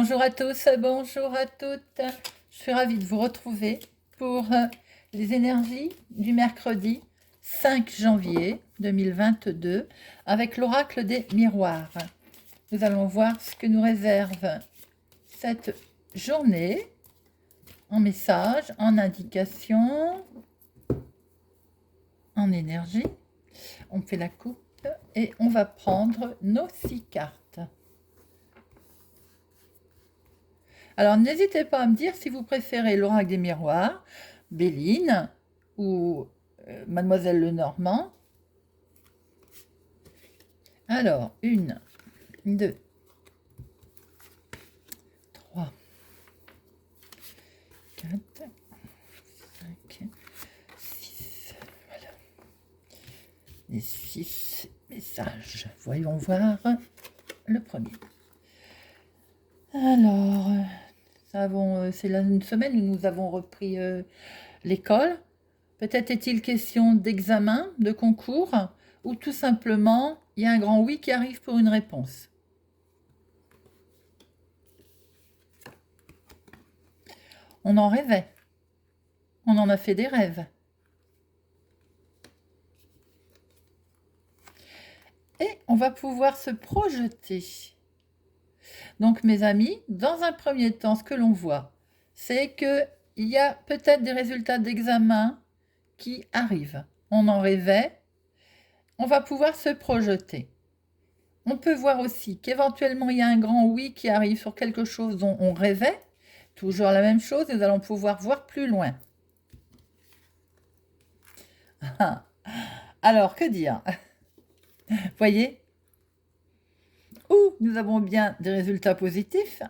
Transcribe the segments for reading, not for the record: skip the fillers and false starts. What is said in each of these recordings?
Bonjour à tous, bonjour à toutes. Je suis ravie de vous retrouver pour les énergies du mercredi 5 janvier 2022 avec l'oracle des miroirs. Nous allons voir ce que nous réserve cette journée en message, en indication, en énergie. On fait la coupe et on va prendre nos 6 cartes. Alors, n'hésitez pas à me dire si vous préférez l'oracle des miroirs, Béline ou Mademoiselle Lenormand. Alors, 1, 2, 3, 4, 5, 6. Voilà. Les 6 messages. Voyons voir le premier. Alors, c'est une semaine où nous avons repris l'école. Peut-être est-il question d'examen, de concours, ou tout simplement, il y a un grand oui qui arrive pour une réponse. On en rêvait. On en a fait des rêves. Et on va pouvoir se projeter. Donc, mes amis, dans un premier temps, ce que l'on voit, c'est qu'il y a peut-être des résultats d'examen qui arrivent. On en rêvait. On va pouvoir se projeter. On peut voir aussi qu'éventuellement, il y a un grand oui qui arrive sur quelque chose dont on rêvait. Toujours la même chose, nous allons pouvoir voir plus loin. Alors, que dire? Voyez? Ou nous avons bien des résultats positifs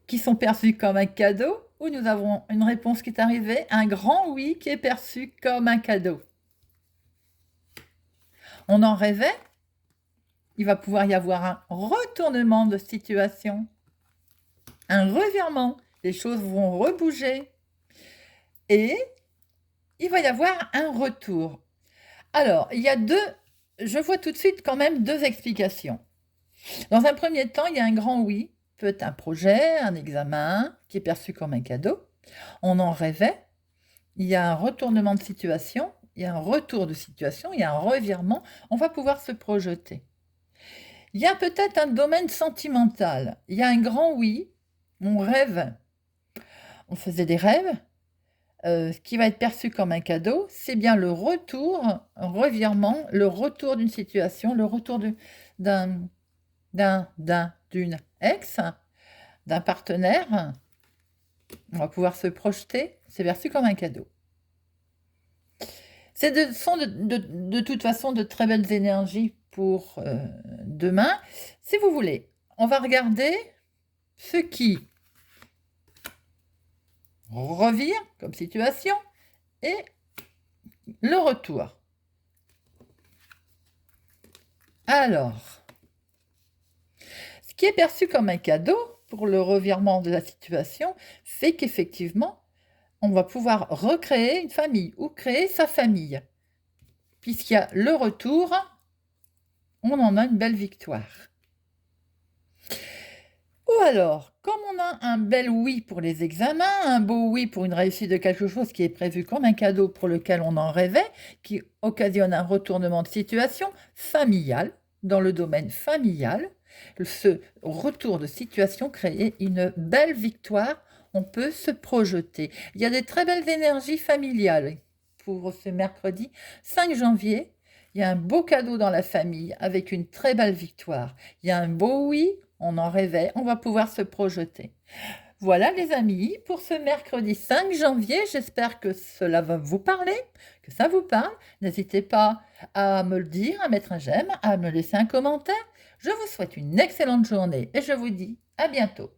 qui sont perçus comme un cadeau, ou nous avons une réponse qui est arrivée, un grand oui qui est perçu comme un cadeau. On en rêvait, il va pouvoir y avoir un retournement de situation, un revirement, les choses vont rebouger et il va y avoir un retour. Alors, je vois tout de suite quand même deux explications. Dans un premier temps, il y a un grand oui, peut-être un projet, un examen qui est perçu comme un cadeau. On en rêvait, il y a un retournement de situation, il y a un retour de situation, il y a un revirement, on va pouvoir se projeter. Il y a peut-être un domaine sentimental, il y a un grand oui, on rêve, on faisait des rêves, ce qui va être perçu comme un cadeau, c'est bien le retour, un revirement, le retour d'une situation, le retour d'une ex, d'un partenaire. On va pouvoir se projeter, c'est perçu comme un cadeau. Sont de toute façon de très belles énergies pour demain. Si vous voulez, on va regarder ce qui revient comme situation et le retour. Alors, ce qui est perçu comme un cadeau pour le revirement de la situation fait qu'effectivement, on va pouvoir recréer une famille ou créer sa famille. Puisqu'il y a le retour, on en a une belle victoire. Ou alors, comme on a un bel oui pour les examens, un beau oui pour une réussite de quelque chose qui est prévu comme un cadeau pour lequel on en rêvait, qui occasionne un retournement de situation familiale, dans le domaine familial, ce retour de situation crée une belle victoire, on peut se projeter. Il y a des très belles énergies familiales pour ce mercredi 5 janvier. Il y a un beau cadeau dans la famille avec une très belle victoire. Il y a un beau oui, on en rêvait, on va pouvoir se projeter. Voilà les amis, pour ce mercredi 5 janvier, j'espère que cela va vous parler, que ça vous parle. N'hésitez pas à me le dire, à mettre un j'aime, à me laisser un commentaire. Je vous souhaite une excellente journée et je vous dis à bientôt.